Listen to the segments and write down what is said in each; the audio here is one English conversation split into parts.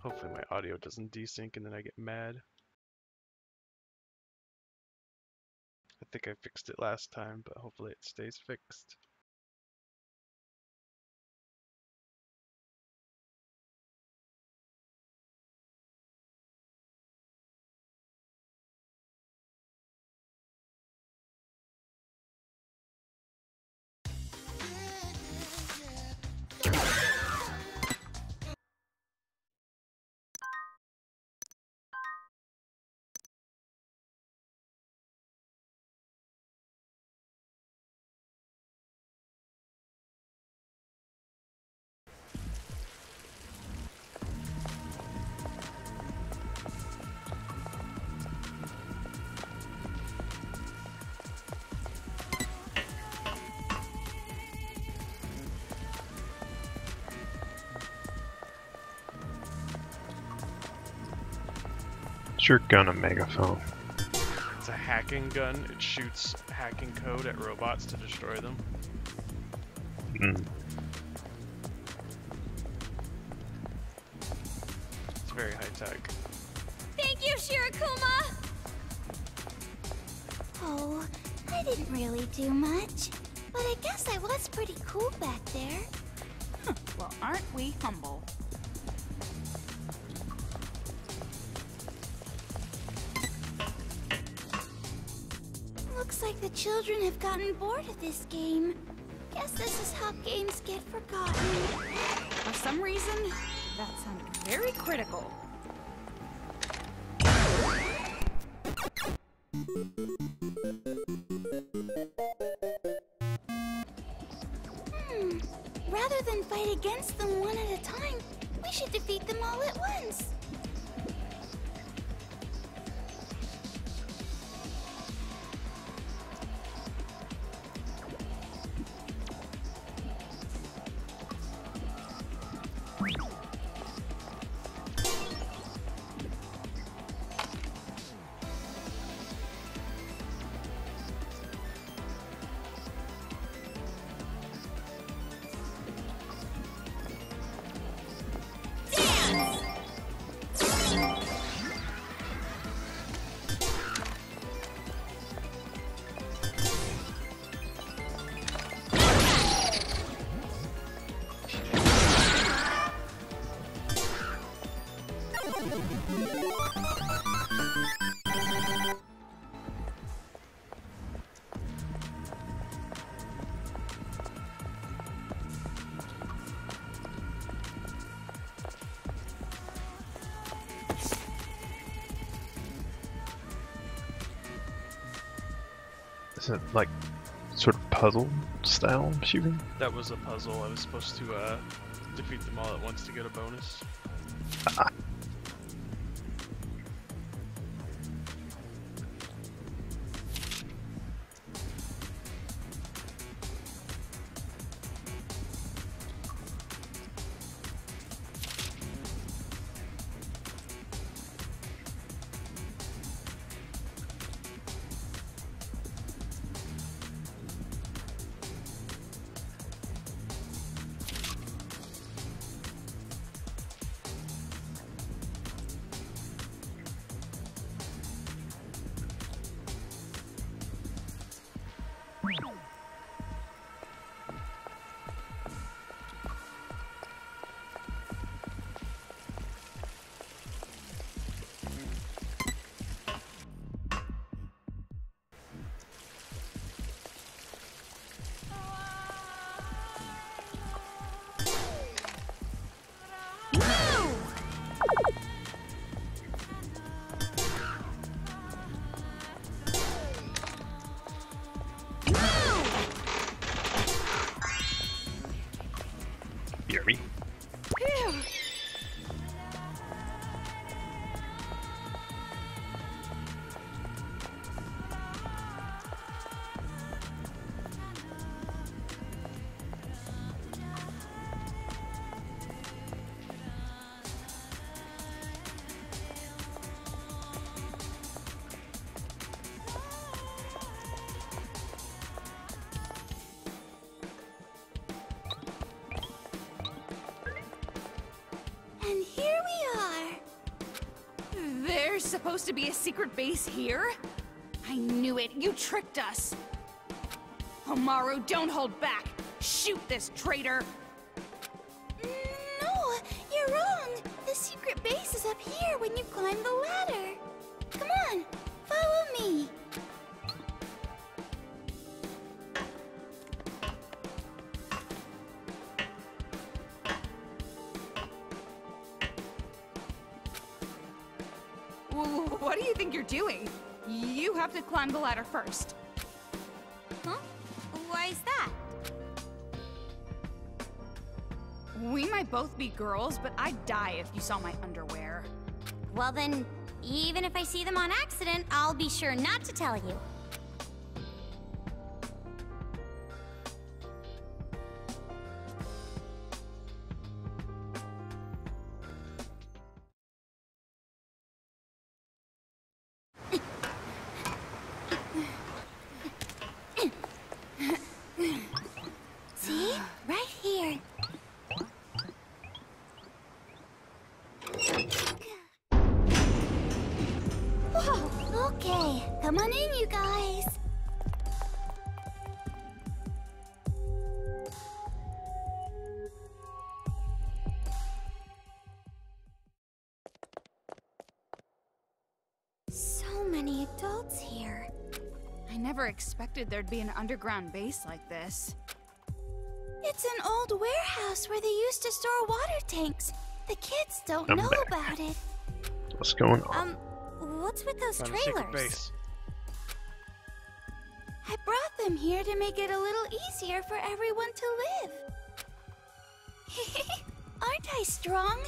Hopefully my audio doesn't desync and then I get mad. I think I fixed it last time, but hopefully it stays fixed. What's your gun a megaphone? It's a hacking gun. It shoots hacking code at robots to destroy them. It's very high tech. Thank you, Shirakuma! Oh, I didn't really do much. But I guess I was pretty cool back there. Well, aren't we humble? Looks like the children have gotten bored of this game. Guess this is how games get forgotten. For some reason, that sounded very critical. Rather than fight against them one at a time, we should defeat them all at once. Is it like sort of puzzle style shooting? That was a puzzle. I was supposed to defeat them all at once to get a bonus. Hear me? supposed to be a secret base here? I knew it. You tricked us. Homaru, don't hold back. Shoot this traitor. No, you're wrong. The secret base is up here when you climb the ladder. Come on, follow me. What do you think you're doing? You have to climb the ladder first. Huh? Why is that? We might both be girls, but I'd die if you saw my underwear. Well then, even if I see them on accident, I'll be sure not to tell you. See? Right here. Whoa! Okay, come on in, you guys. So many adults here. I never expected there'd be an underground base like this. It's an old warehouse where they used to store water tanks. The kids don't I'm know back. about it. What's going on? What's with those Found a secret trailers? base. I brought them here to make it a little easier for everyone to live. Aren't I strong?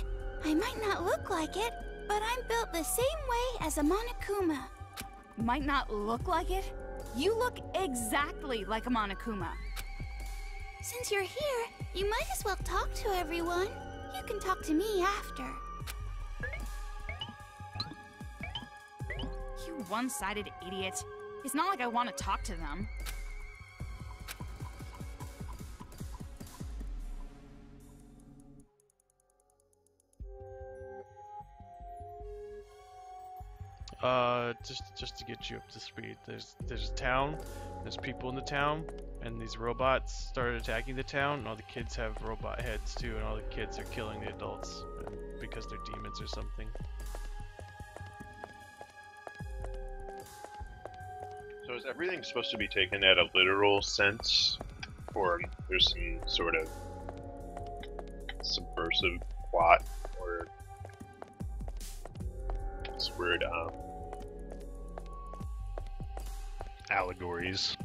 I might not look like it, but I'm built the same way as a Monokuma. Might not look like it? You look exactly like a Monokuma. Since you're here, you might as well talk to everyone. You can talk to me after. You one-sided idiot. It's not like I want to talk to them. Just to get you up to speed, there's a town, there's people in the town, and these robots started attacking the town, and all the kids have robot heads too, and all the kids are killing the adults because they're demons or something. So is everything supposed to be taken at a literal sense? Or there's some sort of subversive plot or this weird allegories?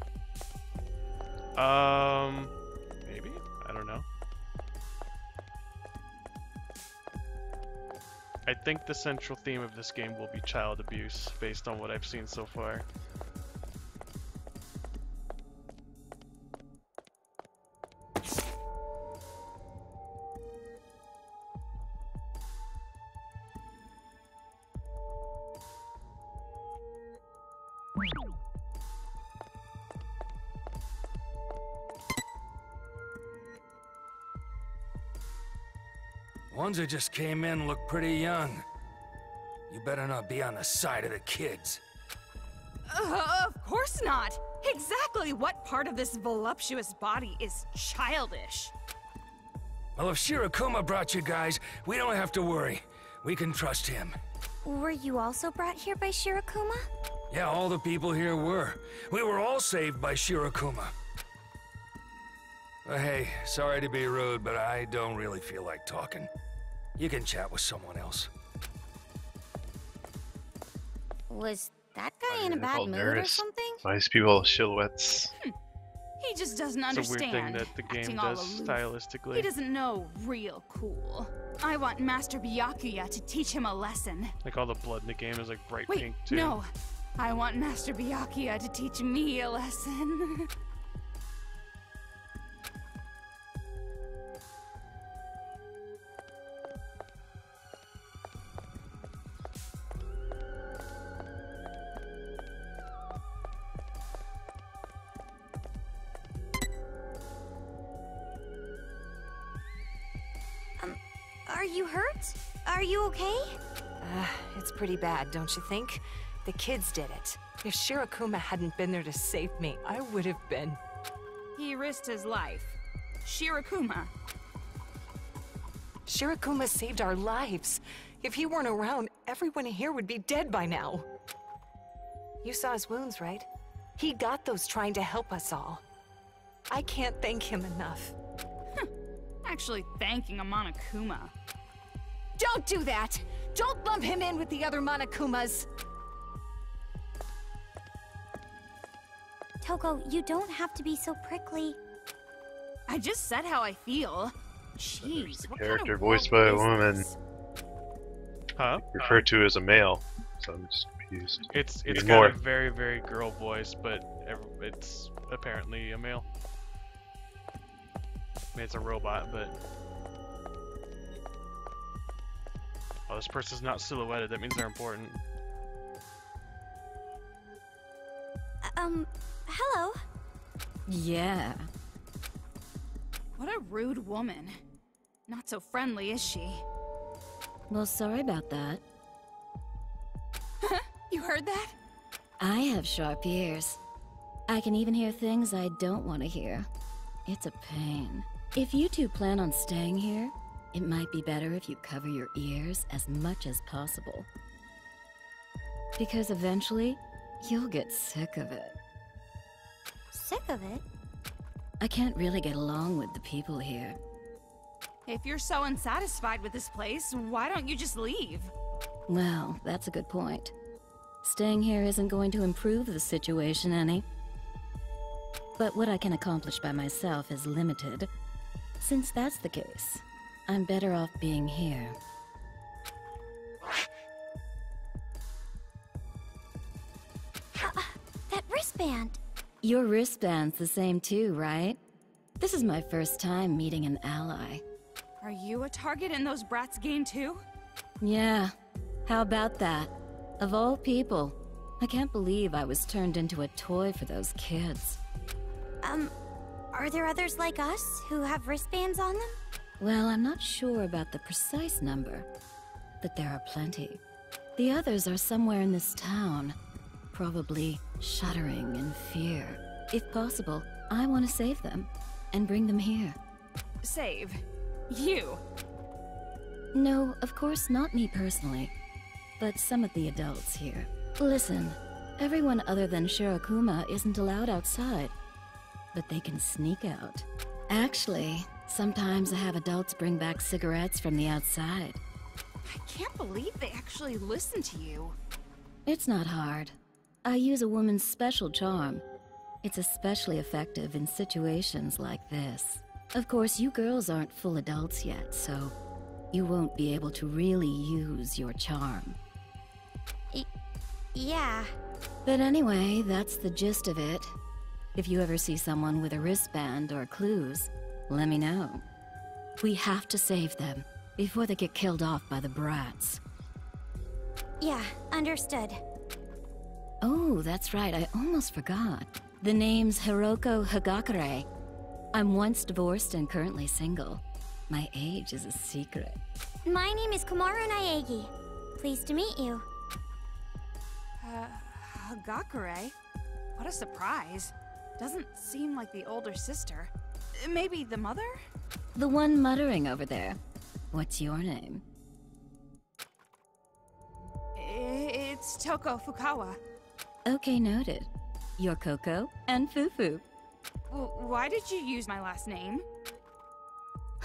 Maybe? I don't know. I think the central theme of this game will be child abuse, based on what I've seen so far. Ones who just came in look pretty young. You better not be on the side of the kids. Of course not! Exactly what part of this voluptuous body is childish? Well, if Shirakuma brought you guys, we don't have to worry. We can trust him. Were you also brought here by Shirakuma? Yeah, all the people here were. We were all saved by Shirakuma. Hey, sorry to be rude, but I don't really feel like talking. You can chat with someone else. Was that guy in a bad mood or something? Nice people, silhouettes. He just doesn't It's a understand. weird thing that the game acting all does aloof. stylistically. He doesn't know real cool. I want Master Byakuya to teach him a lesson. Like all the blood in the game is like bright Wait, pink too. no. I want Master Byakuya to teach me a lesson. Are you hurt? Are you okay? It's pretty bad, don't you think? The kids did it. If Shirakuma hadn't been there to save me, I would have been... He risked his life. Shirakuma. Shirakuma saved our lives. If he weren't around, everyone here would be dead by now. You saw his wounds, right? He got those trying to help us all. I can't thank him enough. Actually thanking a Monokuma. Don't do that! Don't lump him in with the other Monokumas! Toko, you don't have to be so prickly. I just said how I feel. Jeez, what Character kind of voiced world by a is woman. this? Huh? Referred to as a male, so I'm just confused. It's Even got more. a very, very girl voice, but it's apparently a male. I mean, it's a robot, but... Oh, this person's not silhouetted. That means they're important. Hello? Yeah. What a rude woman. Not so friendly, is she? Well, sorry about that. You heard that? I have sharp ears. I can even hear things I don't want to hear. It's a pain. If you two plan on staying here, it might be better if you cover your ears as much as possible. Because eventually, you'll get sick of it. Sick of it? I can't really get along with the people here. If you're so unsatisfied with this place, why don't you just leave? Well, that's a good point. Staying here isn't going to improve the situation any. But what I can accomplish by myself is limited. Since that's the case, I'm better off being here. That wristband. Your wristband's the same too, right? This is my first time meeting an ally. Are you a target in those brats' game too? Yeah, how about that? Of all people, I can't believe I was turned into a toy for those kids. Are there others like us who have wristbands on them? Well, I'm not sure about the precise number, but there are plenty. The others are somewhere in this town, probably shuddering in fear. If possible, I want to save them and bring them here. Save. You. No, of course not me personally, but some of the adults here. Listen, everyone other than Shirakuma isn't allowed outside, but they can sneak out. Actually, sometimes I have adults bring back cigarettes from the outside. I can't believe they actually listen to you. It's not hard. I use a woman's special charm. It's especially effective in situations like this. Of course, you girls aren't full adults yet, so you won't be able to really use your charm. Yeah. But anyway, that's the gist of it. If you ever see someone with a wristband or clues, let me know. We have to save them before they get killed off by the brats. Yeah, understood. Oh, that's right, I almost forgot. The name's Hiroko Hagakure. I'm once divorced and currently single. My age is a secret. My name is Komaru Naegi. Pleased to meet you. Hagakure? What a surprise. Doesn't seem like the older sister. Maybe the mother? The one muttering over there. What's your name? It's Toko Fukawa. Okay, noted. You're Coco and Fufu. Why did you use my last name?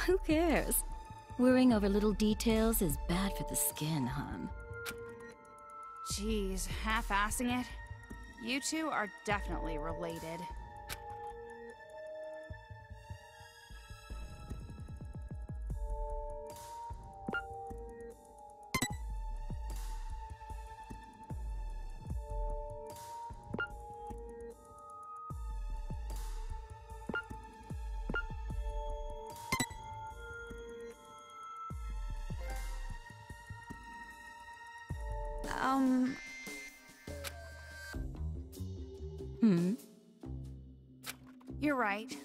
Who cares? Worrying over little details is bad for the skin, hon. Jeez, half-assing it. You two are definitely related. You're right.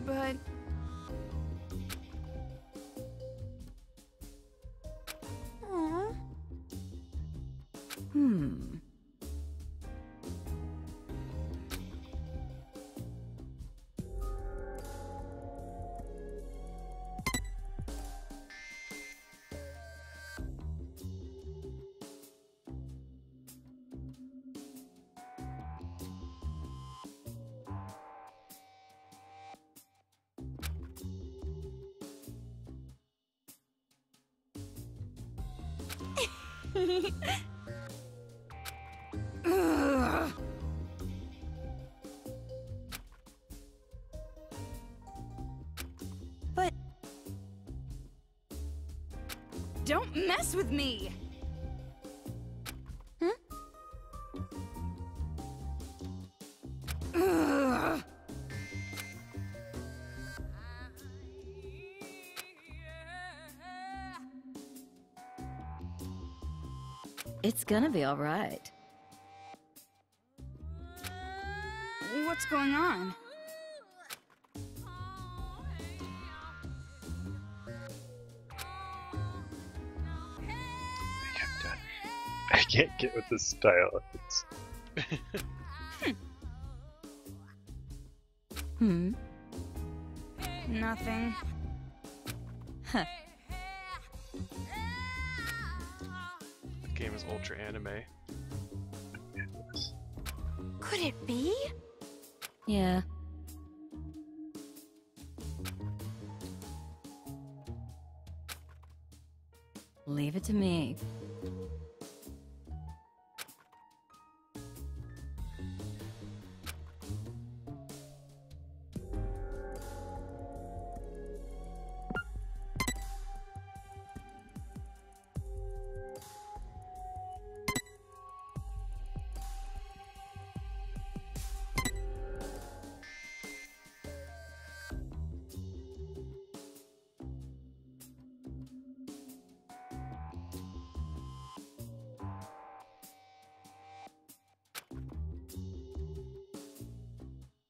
But... Aw. Ugh. But Don't mess with me! Huh? Ugh. It's gonna be all right. What's going on? I can't get with this style. It's... Nothing. Huh. The game is ultra anime. could it be? Yeah. Leave it to me.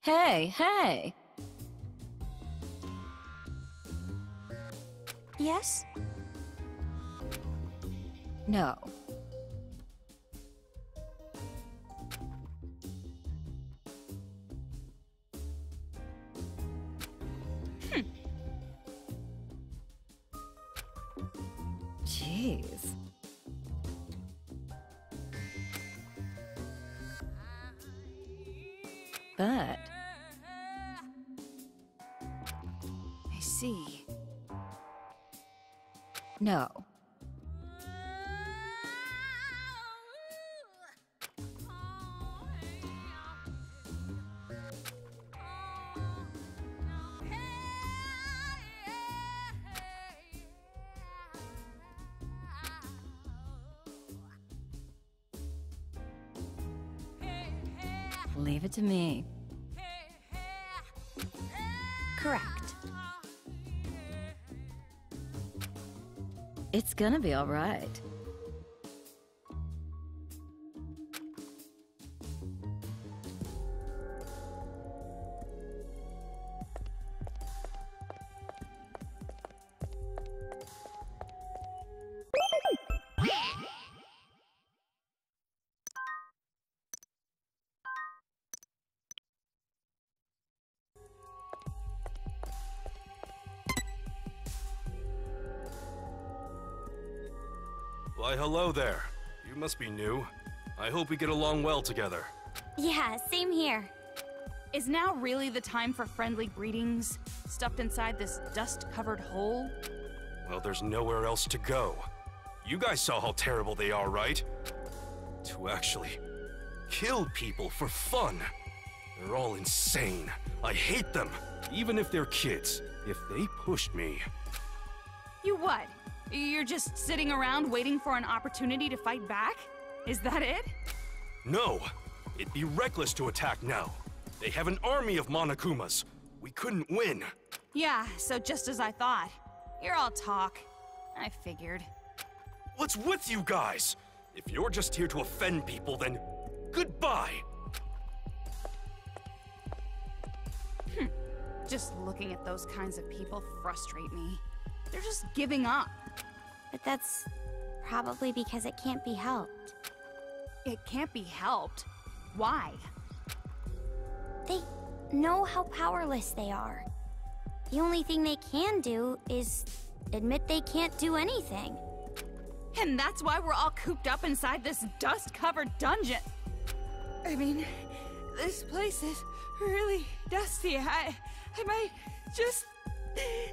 Hey, hey! Yes? No. Jeez. But I see. no. Leave it to me. Correct. It's gonna be all right. Why, hello there. You must be new. I hope we get along well together. Yeah, same here. Is now really the time for friendly greetings, stuffed inside this dust-covered hole? Well, there's nowhere else to go. You guys saw how terrible they are, right? To actually kill people for fun. They're all insane. I hate them, even if they're kids. If they pushed me... You what? You're just sitting around waiting for an opportunity to fight back? Is that it? No! It'd be reckless to attack now. They have an army of Monokumas. We couldn't win. Yeah, so just as I thought. You're all talk. I figured. What's with you guys? If you're just here to offend people, then goodbye! Just looking at those kinds of people frustrate me. They're just giving up. But that's probably because it can't be helped. It can't be helped. Why? They know how powerless they are. The only thing they can do is admit they can't do anything. And that's why we're all cooped up inside this dust-covered dungeon. I mean, this place is really dusty. I might just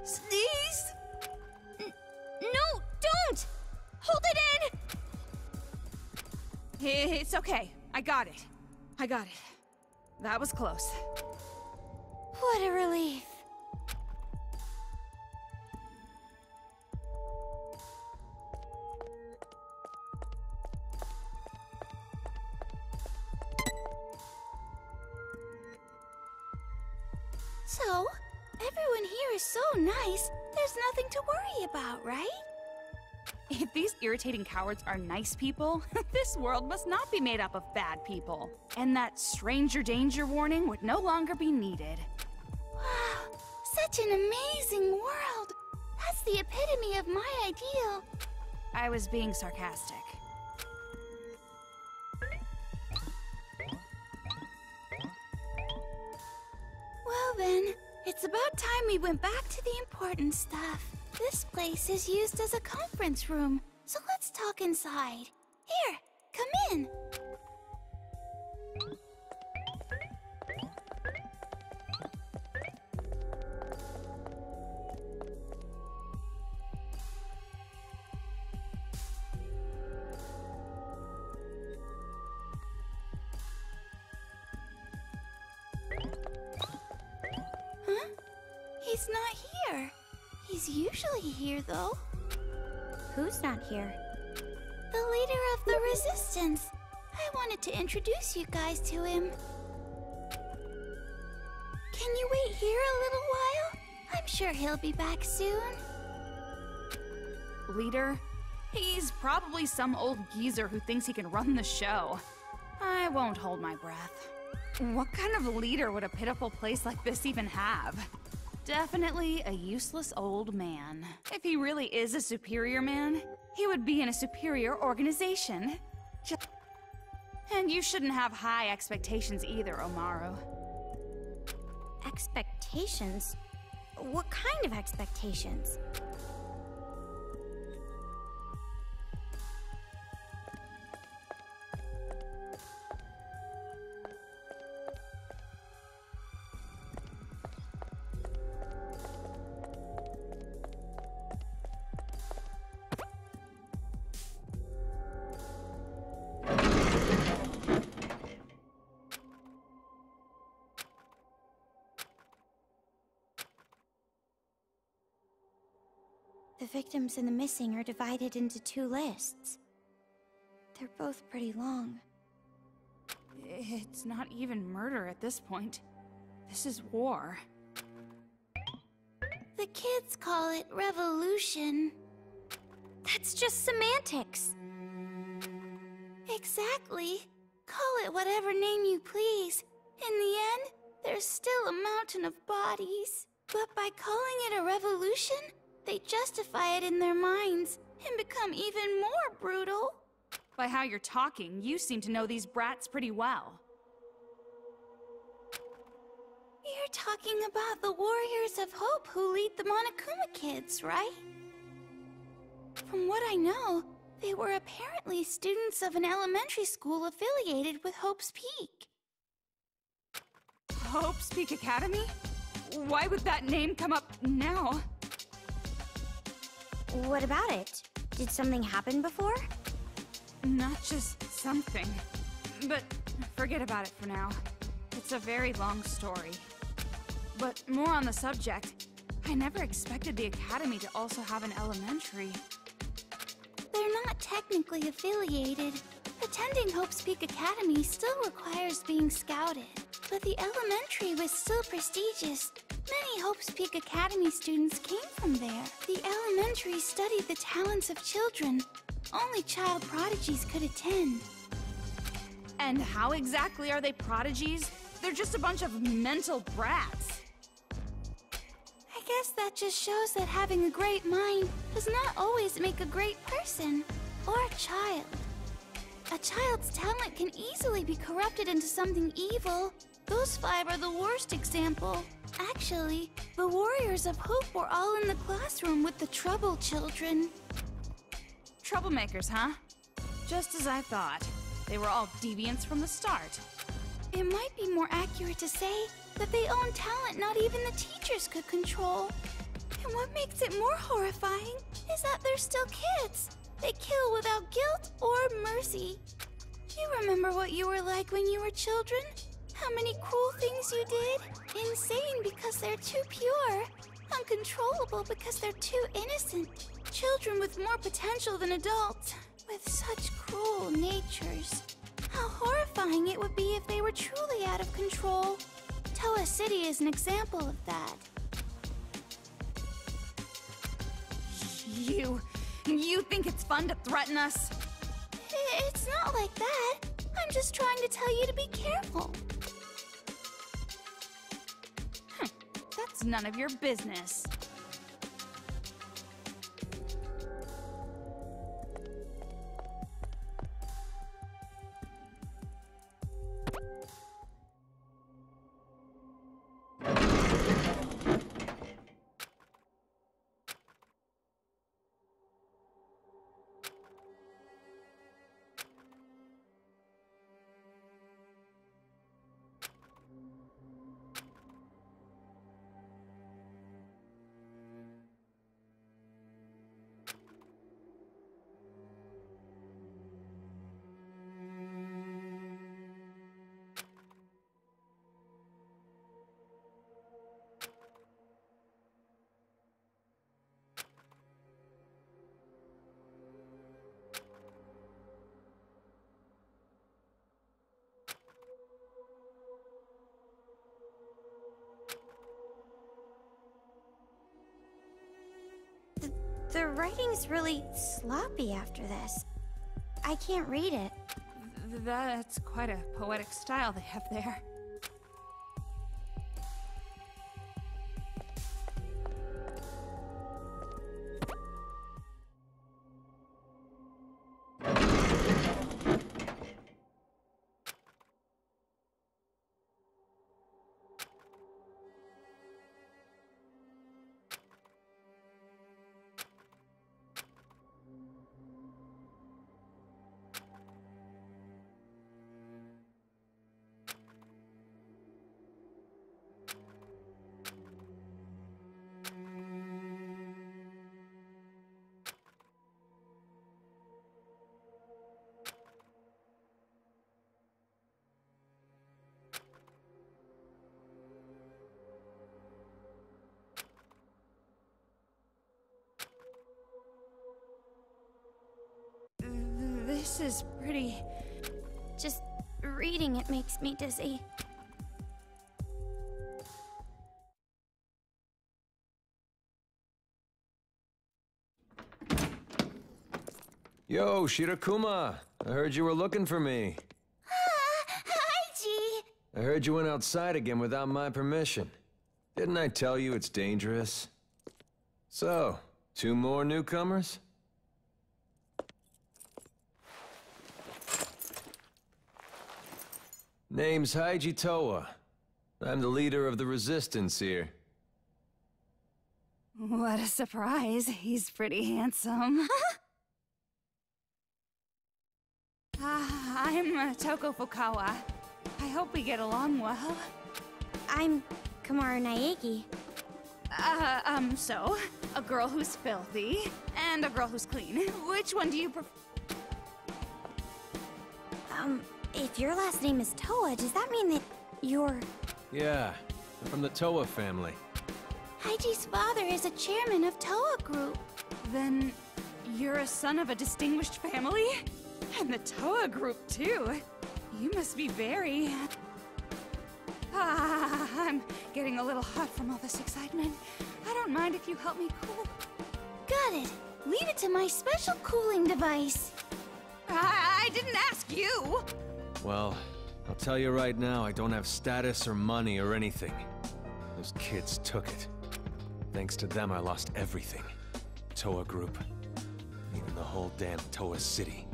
sneeze. No, don't! Hold it in! It's okay. I got it. That was close. What a relief. So, everyone here is so nice, there's nothing to worry about, right? If these irritating cowards are nice people, this world must not be made up of bad people. And that stranger danger warning would no longer be needed. Wow, such an amazing world! That's the epitome of my ideal. I was being sarcastic. Well then, it's about time we went back to the important stuff. This place is used as a conference room, so let's talk inside. Here, come in. Huh? He's not here. He's usually here, though. Who's not here? The leader of the Resistance. I wanted to introduce you guys to him. Can you wait here a little while? I'm sure he'll be back soon. Leader? He's probably some old geezer who thinks he can run the show. I won't hold my breath. What kind of leader would a pitiful place like this even have? Definitely a useless old man. If he really is a superior man, he would be in a superior organization. And you shouldn't have high expectations either, Omaru. Expectations? What kind of expectations? The victims and the missing are divided into two lists. They're both pretty long. It's not even murder at this point. This is war. The kids call it revolution. That's just semantics. Exactly. Call it whatever name you please. In the end, there's still a mountain of bodies. But by calling it a revolution, they justify it in their minds and become even more brutal. By how you're talking, you seem to know these brats pretty well. You're talking about the Warriors of Hope who lead the Monokuma kids, right? From what I know, they were apparently students of an elementary school affiliated with Hope's Peak. Hope's Peak Academy? Why would that name come up now? What about it? Did something happen before? Not just something. But forget about it for now. It's a very long story. But more on the subject, I never expected the Academy to also have an elementary. They're not technically affiliated. Attending Hope's Peak Academy still requires being scouted. But the elementary was still prestigious. Many Hope's Peak Academy students came from there. The elementary studied the talents of children. Only child prodigies could attend. And how exactly are they prodigies? They're just a bunch of mental brats. guess that just shows that having a great mind does not always make a great person or a child. A child's talent can easily be corrupted into something evil. Those 5 are the worst example. Actually, the Warriors of Hope were all in the classroom with the trouble children. Troublemakers, huh? Just as I thought. They were all deviants from the start. It might be more accurate to say that they own talent not even the teachers could control. And what makes it more horrifying is that they're still kids. They kill without guilt or mercy. You remember what you were like when you were children? How many cruel things you did? Insane because they're too pure. Uncontrollable because they're too innocent. Children with more potential than adults, with such cruel natures. How horrifying it would be if they were truly out of control. Toa City is an example of that. You think it's fun to threaten us? It's not like that. I'm just trying to tell you to be careful. That's none of your business. The writing's really sloppy after this. I can't read it. That's quite a poetic style they have there. This is pretty... Just reading it makes me dizzy. Yo, Shirakuma! I heard you were looking for me. Hi, G! I heard you went outside again without my permission. Didn't I tell you it's dangerous? So, 2 more newcomers? Name's Haiji Toa. I'm the leader of the resistance here. What a surprise. He's pretty handsome. I'm Toko Fukawa. I hope we get along well. I'm Kamaru Naegi. So, a girl who's filthy, and a girl who's clean. Which one do you prefer? If your last name is Toa, does that mean that you're... Yeah, I'm from the Toa family. Haiji's father is a chairman of Toa Group. Then, you're a son of a distinguished family? And the Toa Group, too. You must be very... I'm getting a little hot from all this excitement. I don't mind if you help me cool. Got it. Leave it to my special cooling device. I didn't ask you! Well, I'll tell you right now, I don't have status or money or anything. Those kids took it. Thanks to them, I lost everything. Toa Group. Even the whole damn Toa City.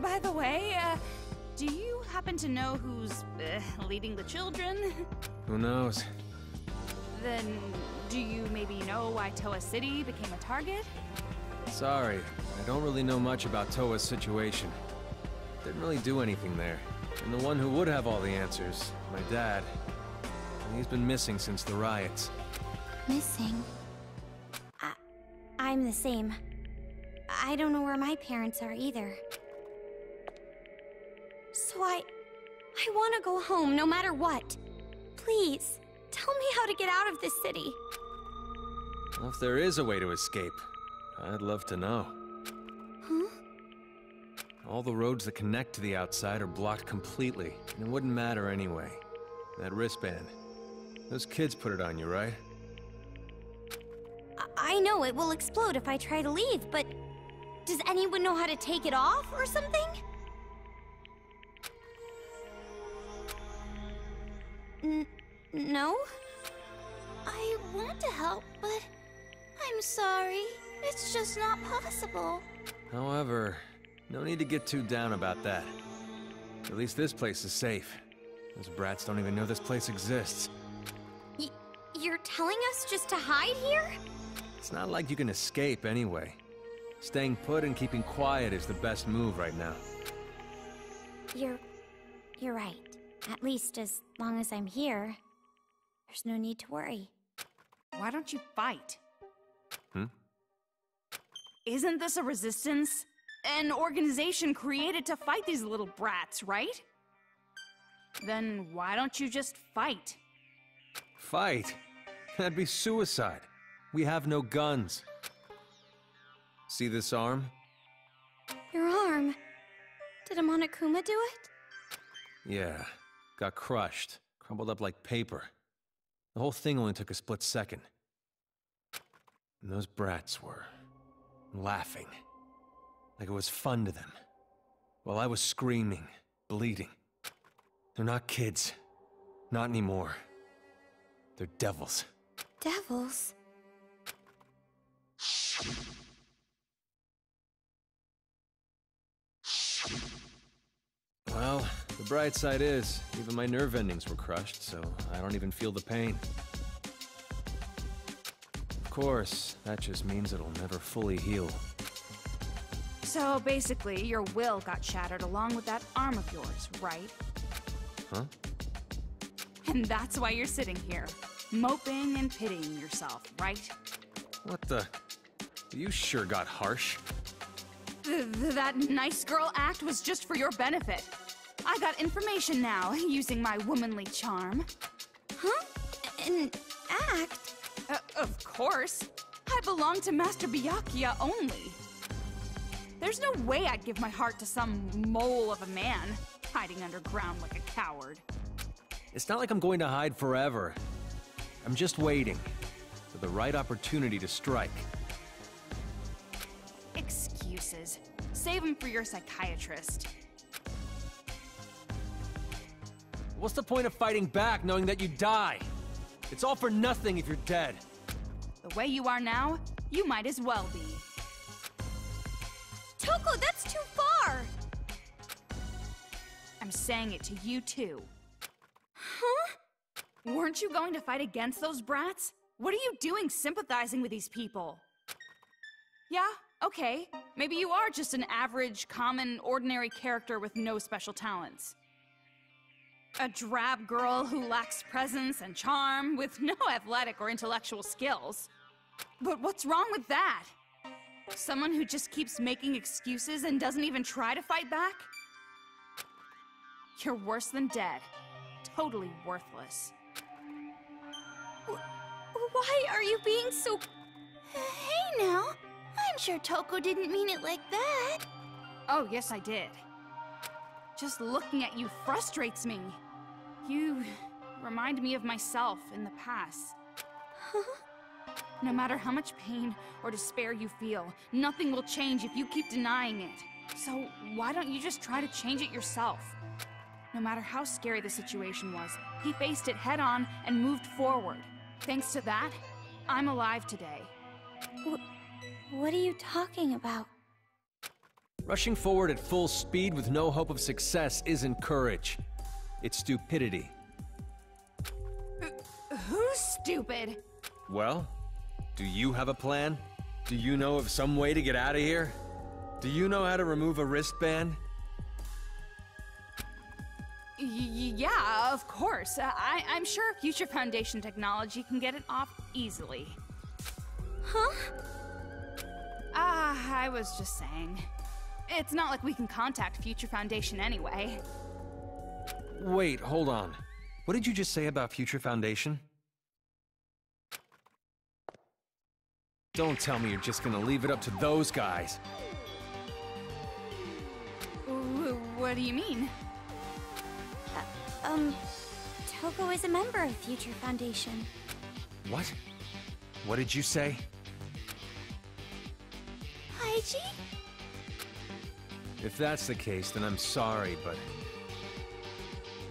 By the way, do you happen to know who's leading the children? Who knows? Then, do you maybe know why Toa City became a target? Sorry, I don't really know much about Toa's situation. Didn't really do anything there. And the one who would have all the answers, my dad, he's been missing since the riots. Missing? I'm the same. I don't know where my parents are either. So I want to go home no matter what. Please, tell me how to get out of this city. Well, if there is a way to escape, I'd love to know. Huh? All the roads that connect to the outside are blocked completely, and it wouldn't matter anyway. That wristband. Those kids put it on you, right? I know it will explode if I try to leave, but does anyone know how to take it off or something? No? I want to help, but I'm sorry. It's just not possible. However, no need to get too down about that. At least this place is safe. Those brats don't even know this place exists. You're telling us just to hide here? It's not like you can escape anyway. Staying put and keeping quiet is the best move right now. You're right. At least as long as I'm here, there's no need to worry. Why don't you fight? Hmm? Isn't this a resistance? An organization created to fight these little brats, right? Then why don't you just fight? Fight? That'd be suicide. We have no guns. See this arm? Your arm. Did a Monokuma do it? Yeah. Got crushed. Crumbled up like paper. The whole thing only took a split second. And those brats were laughing. Like it was fun to them. While I was screaming, bleeding. They're not kids. Not anymore. They're devils. Devils? Well, the bright side is, even my nerve endings were crushed, so I don't even feel the pain. Of course, that just means it'll never fully heal. So basically, your will got shattered along with that arm of yours, right? Huh? And that's why you're sitting here, moping and pitying yourself, right? What the? You sure got harsh. That nice girl act was just for your benefit. I got information now, using my womanly charm. Huh? An act? Of course. I belong to Master Byakuya only. There's no way I'd give my heart to some mole of a man, hiding underground like a coward. It's not like I'm going to hide forever. I'm just waiting for the right opportunity to strike. Excuses. Save them for your psychiatrist. What's the point of fighting back knowing that you die? It's all for nothing if you're dead. The way you are now, you might as well be. Toko, that's too far! I'm saying it to you too. Huh? Weren't you going to fight against those brats? What are you doing sympathizing with these people? Yeah, okay. Maybe you are just an average, common, ordinary character with no special talents. A drab girl who lacks presence and charm, with no athletic or intellectual skills. But what's wrong with that? Someone who just keeps making excuses and doesn't even try to fight back? You're worse than dead. Totally worthless. Why are you being so... Hey now, I'm sure Toko didn't mean it like that. Oh, yes I did. Just looking at you frustrates me. You remind me of myself in the past. Huh? No matter how much pain or despair you feel, nothing will change if you keep denying it. So why don't you just try to change it yourself? No matter how scary the situation was, he faced it head-on and moved forward. Thanks to that, I'm alive today. What are you talking about? Rushing forward at full speed with no hope of success isn't courage. It's stupidity. Who's stupid? Well, do you have a plan? Do you know of some way to get out of here? Do you know how to remove a wristband? Yeah, of course. I'm sure Future Foundation technology can get it off easily. Huh? I was just saying. It's not like we can contact Future Foundation anyway. Wait, hold on. What did you just say about Future Foundation? Don't tell me you're just gonna leave it up to those guys. What do you mean? Toko is a member of Future Foundation. What? What did you say? Haiji? If that's the case, then I'm sorry, but...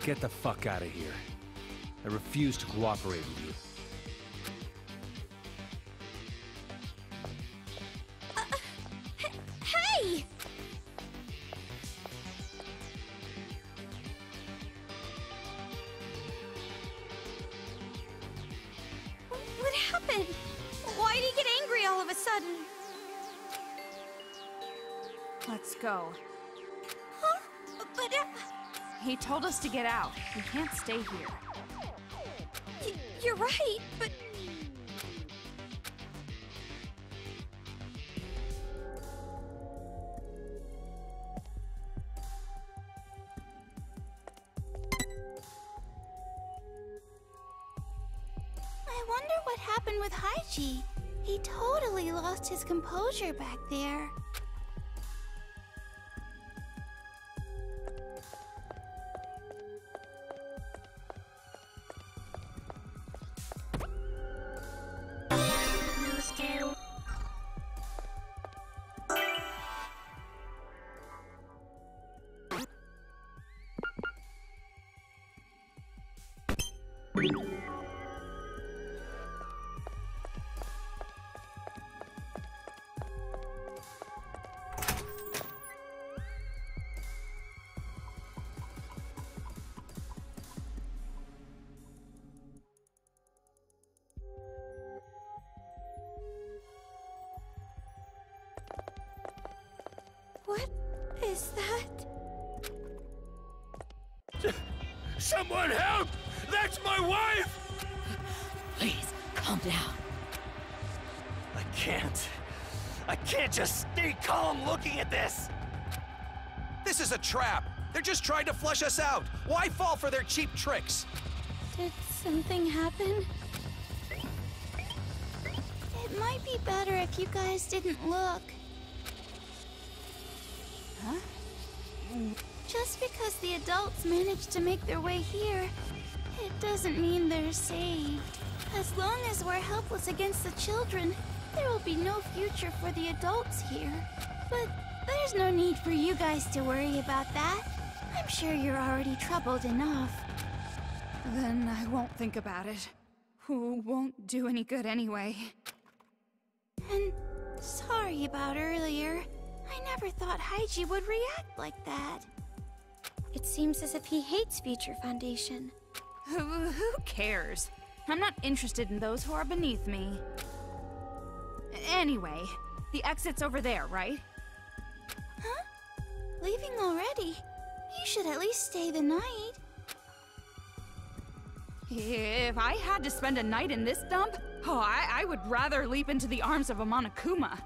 get the fuck out of here. I refuse to cooperate with you. Hey! What happened? Why did he get angry all of a sudden? Let's go. Huh? But, He told us to get out. We can't stay here. You're right, but... I wonder what happened with Haiji. He totally lost his composure back there. What is that? Someone help! That's my wife! Please, calm down. I can't just stay calm looking at this! This is a trap! They're just trying to flush us out! Why fall for their cheap tricks? Did something happen? It might be better if you guys didn't look. Huh? Just because the adults managed to make their way here, it doesn't mean they're saved. As long as we're helpless against the children, there will be no future for the adults here. But there's no need for you guys to worry about that. I'm sure you're already troubled enough. Then I won't think about it. Who won't do any good anyway. And sorry about earlier. I never thought Haiji would react like that. It seems as if he hates Future Foundation. Who cares? I'm not interested in those who are beneath me. Anyway, the exit's over there, right? Huh? Leaving already? You should at least stay the night. If I had to spend a night in this dump, I would rather leap into the arms of a Monokuma.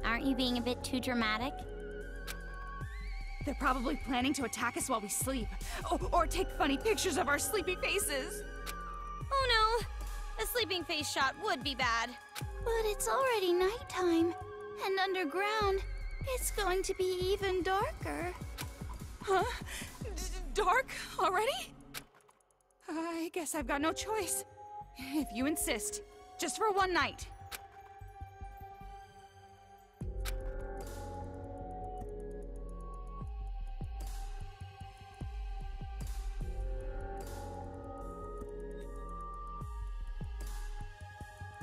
Aren't you being a bit too dramatic? They're probably planning to attack us while we sleep. Or take funny pictures of our sleepy faces. Oh no! A sleeping face shot would be bad. But it's already nighttime. And underground, it's going to be even darker. Huh? Dark already? I guess I've got no choice. If you insist. Just for one night.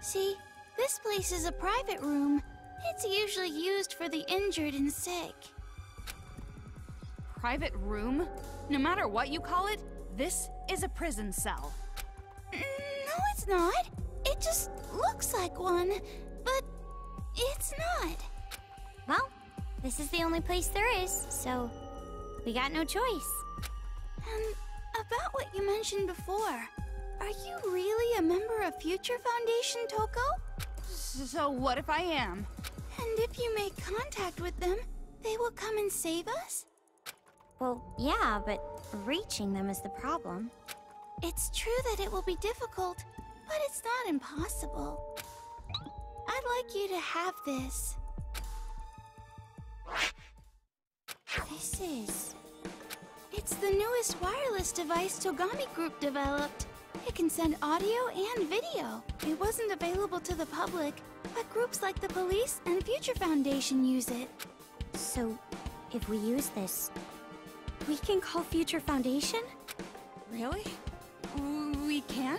See, this place is a private room. It's usually used for the injured and sick. Private room? No matter what you call it, this is a prison cell. No, it's not. It just looks like one, but it's not. Well, this is the only place there is, so we got no choice. And about what you mentioned before, are you really a member of Future Foundation, Toko? So what if I am? And if you make contact with them, they will come and save us? Well, yeah, but reaching them is the problem. It's true that it will be difficult, but it's not impossible. I'd like you to have this. It's the newest wireless device Togami Group developed. It can send audio and video. It wasn't available to the public, but groups like the police and Future Foundation use it. So, if we use this, we can call Future Foundation? Really? We can?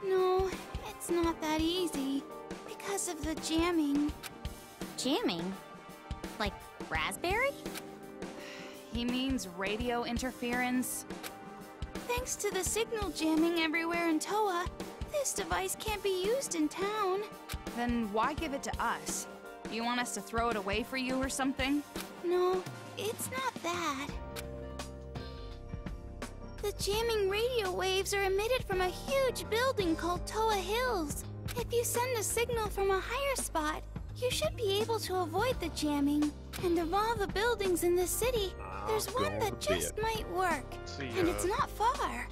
No, it's not that easy. Because of the jamming. Jamming? Like raspberry? He means radio interference. Thanks to the signal jamming everywhere in Toa, this device can't be used in town. Then why give it to us? You want us to throw it away for you or something? No, it's not that. The jamming radio waves are emitted from a huge building called Toa Hills. If you send a signal from a higher spot, you should be able to avoid the jamming. And of all the buildings in the city, there's one that just might work. And it's not far.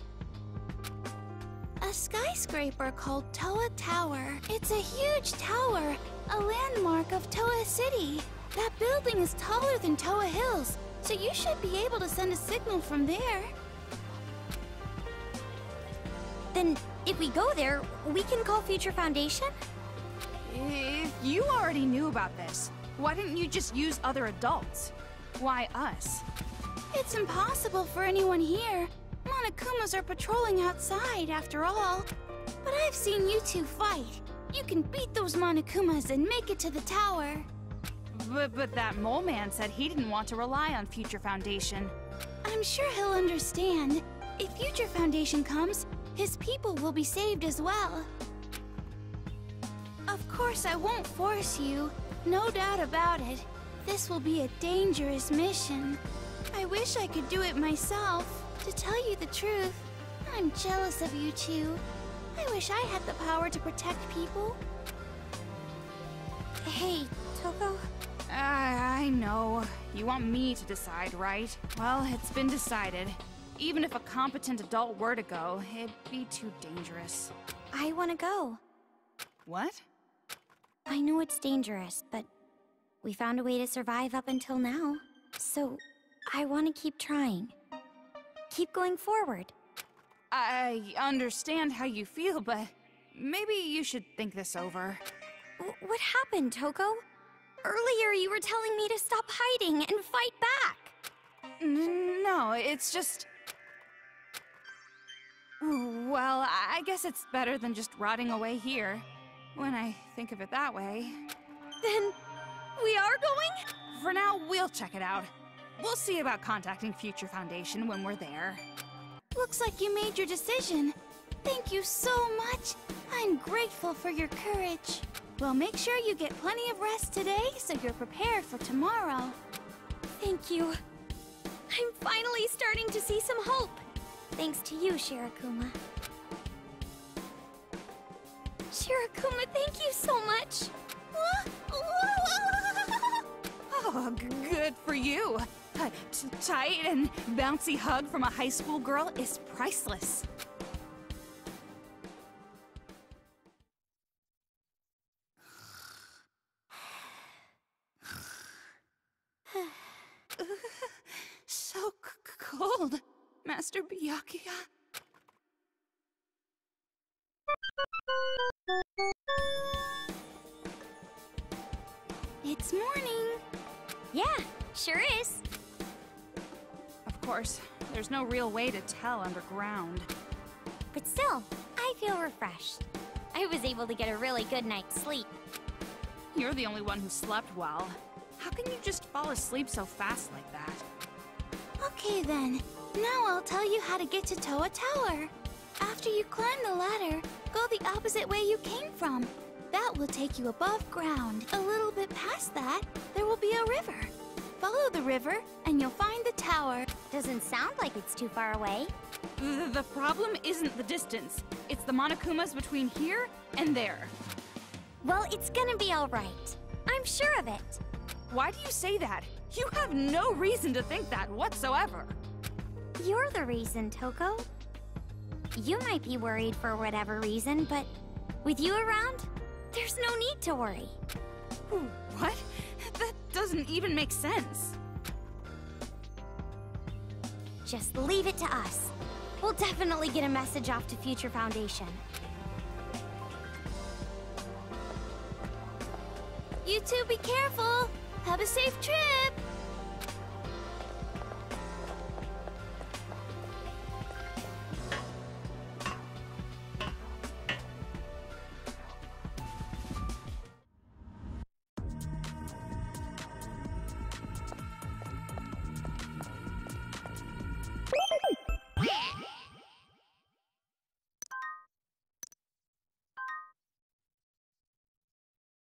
A skyscraper called Toa Tower. It's a huge tower, a landmark of Toa City. That building is taller than Toa Hills, so you should be able to send a signal from there. Then, if we go there, we can call Future Foundation? If you already knew about this, why didn't you just use other adults? Why us? It's impossible for anyone here. Monokumas are patrolling outside, after all. But I've seen you two fight. You can beat those Monokumas and make it to the tower. But that mole man said he didn't want to rely on Future Foundation. I'm sure he'll understand. If Future Foundation comes, his people will be saved as well. Of course, I won't force you. No doubt about it. This will be a dangerous mission. I wish I could do it myself. To tell you the truth, I'm jealous of you two. I wish I had the power to protect people. Hey, Toko? I know. You want me to decide, right? Well, it's been decided. Even if a competent adult were to go, it'd be too dangerous. I want to go. What? I know it's dangerous, but we found a way to survive up until now. So, I want to keep trying. Keep going forward. I understand how you feel, but maybe you should think this over. What happened, Toko? Earlier you were telling me to stop hiding and fight back. No, it's just... Well, I guess it's better than just rotting away here, when I think of it that way. Then, we are going? For now, we'll check it out. We'll see about contacting Future Foundation when we're there. Looks like you made your decision. Thank you so much. I'm grateful for your courage. Well, make sure you get plenty of rest today so you're prepared for tomorrow. Thank you. I'm finally starting to see some hope. Thanks to you, Shirakuma. Shirakuma, thank you so much. Oh, good for you. A tight and bouncy hug from a high school girl is priceless. So cold, Master Byakuya. It's morning. Yeah, sure is. Of course, there's no real way to tell underground. But still, I feel refreshed. I was able to get a really good night's sleep. You're the only one who slept well. How can you just fall asleep so fast like that? Okay then, now I'll tell you how to get to Toa Tower. After you climb the ladder, go the opposite way you came from. That will take you above ground. A little bit past that, there will be a river. Follow the river, and you'll find the tower. Doesn't sound like it's too far away. The problem isn't the distance. It's the Monokumas between here and there. Well, it's gonna be alright. I'm sure of it. Why do you say that? You have no reason to think that whatsoever. You're the reason, Toko. You might be worried for whatever reason, but with you around, there's no need to worry. What? That doesn't even make sense. Just leave it to us. We'll definitely get a message off to Future Foundation. You two be careful. Have a safe trip.